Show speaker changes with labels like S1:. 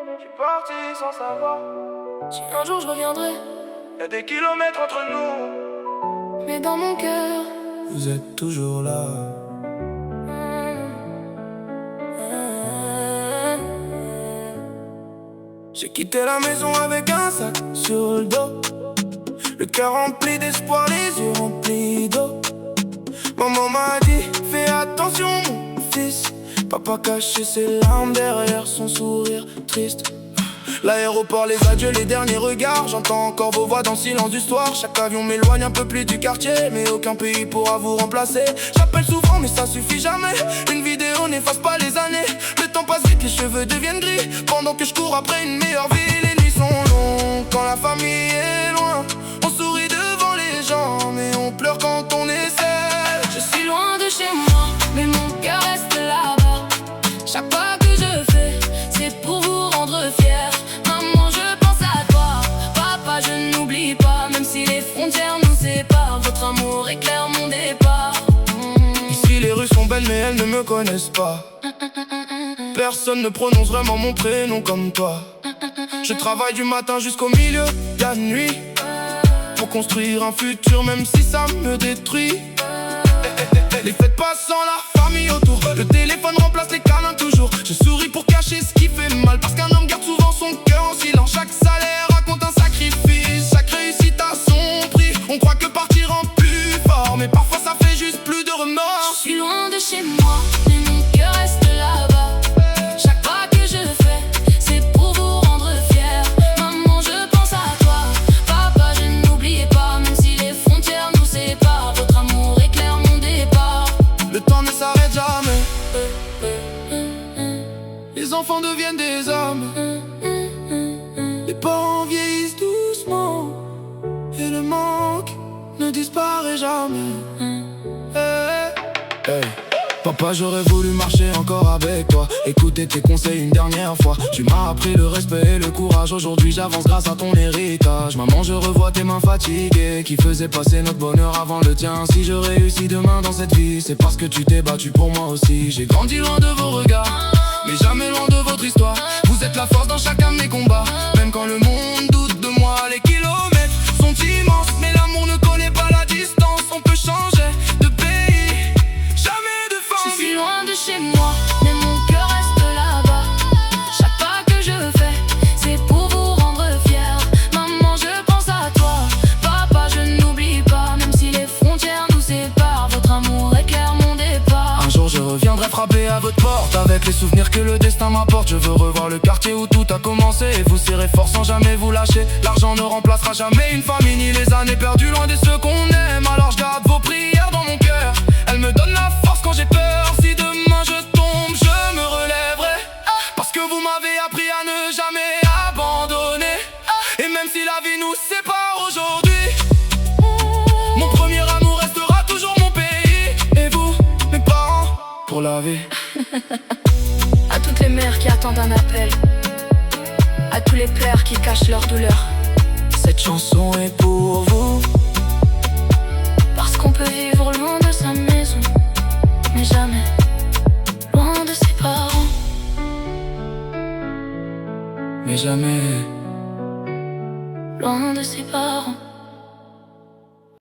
S1: Je suis parti sans savoir
S2: Si un jour je reviendrai,
S1: y'a des kilomètres entre nous,
S2: mais dans mon cœur,
S3: vous êtes toujours là. J'ai quitté la maison avec un sac sur le dos, le cœur rempli d'espoir, les yeux remplis d'eau. Maman m'a dit, fais attention mon fils. Papa cachait ses larmes derrière son sourire triste. L'aéroport, les adieux, les derniers regards. J'entends encore vos voix dans le silence du soir. Chaque avion m'éloigne un peu plus du quartier, mais aucun pays pourra vous remplacer. J'appelle souvent mais ça suffit jamais. Une vidéo n'efface pas les années. Le temps passe vite, les cheveux deviennent gris, pendant que je cours après une meilleure vie. Les nuits sont longues quand la famille est loin. On sourit devant les gens, mais on pleure quand on est seul.
S2: je suis loin de chez moi, mais mon cœur reste là-bas. Chaque pas que je fais, c'est pour vous rendre fiers. Maman, je pense à toi. Papa, je n'oublie pas. Même si les frontières nous séparent, votre amour éclaire mon départ.
S3: Ici les rues sont belles mais elles ne me connaissent pas. Personne ne prononce vraiment mon prénom comme toi. Je travaille du matin jusqu'au milieu de la nuit pour construire un futur même si ça me détruit. Les fêtes passent sans la famille autour. Le téléphone remplace les câlins toujours. Je souris pour cacher ce qui fait mal, parce qu'un homme garde souvent son cœur en silence. Chaque salaire raconte un sacrifice, chaque réussite a son prix. On croit que partir en plus fort, mais parfois ça fait juste plus de remords.
S2: Je suis loin de chez moi, mais mon cœur reste là-bas. Chaque pas que je fais, c'est pour vous rendre fiers. Maman, je pense à toi. Papa, je n'oublie pas. Même si les frontières nous séparent, votre amour éclaire mon départ.
S3: Le temps ne s'arrête jamais. Les enfants deviennent des hommes. Les parents vieillissent doucement, et le manque ne disparaît jamais. Hey. Papa, j'aurais voulu marcher encore avec toi, écouter tes conseils une dernière fois. Tu m'as appris le respect et le courage. Aujourd'hui j'avance grâce à ton héritage. Maman, je revois tes mains fatiguées qui faisaient passer notre bonheur avant le tien. Si je réussis demain dans cette vie, c'est parce que tu t'es battu pour moi aussi. J'ai grandi loin de vos regards, mais jamais loin de votre histoire. Vous êtes la force dans chacun de mes combats. Même quand le monde doute de moi, les kilomètres sont immenses, mais l'amour ne connaît pas la distance. On peut changer de pays, jamais de
S2: Je
S3: famille.
S2: suis loin de chez moi, mais mon cœur reste là-bas. Chaque pas que je fais, c'est pour vous rendre fiers. Maman, je pense à toi. Papa, je n'oublie pas. Même si les frontières nous séparent, votre amour éclaire mon départ.
S3: Un jour je reviendrai frapper à votre porte, avec les souvenirs que le destin m'apporte. Je veux revoir le quartier où tout a commencé, et vous serrer fort sans jamais vous lâcher. L'argent ne remplacera jamais une famille, ni les années perdues loin de ceux qu'on aime. Alors je garde vos prières dans mon cœur, elles me donnent la force quand j'ai peur. Si demain je tombe, je me relèverai, parce que vous m'avez appris à ne jamais abandonner. Et même si la vie nous sépare aujourd'hui, mon premier amour restera toujours mon pays. Et vous, mes parents, pour la vie.
S2: À toutes les mères qui attendent un appel, à tous les pères qui cachent leur douleur,
S3: Cette chanson est pour vous.
S2: parce qu'on peut vivre loin de sa maison, mais jamais loin de ses parents.
S3: Mais jamais
S2: Loin de ses parents.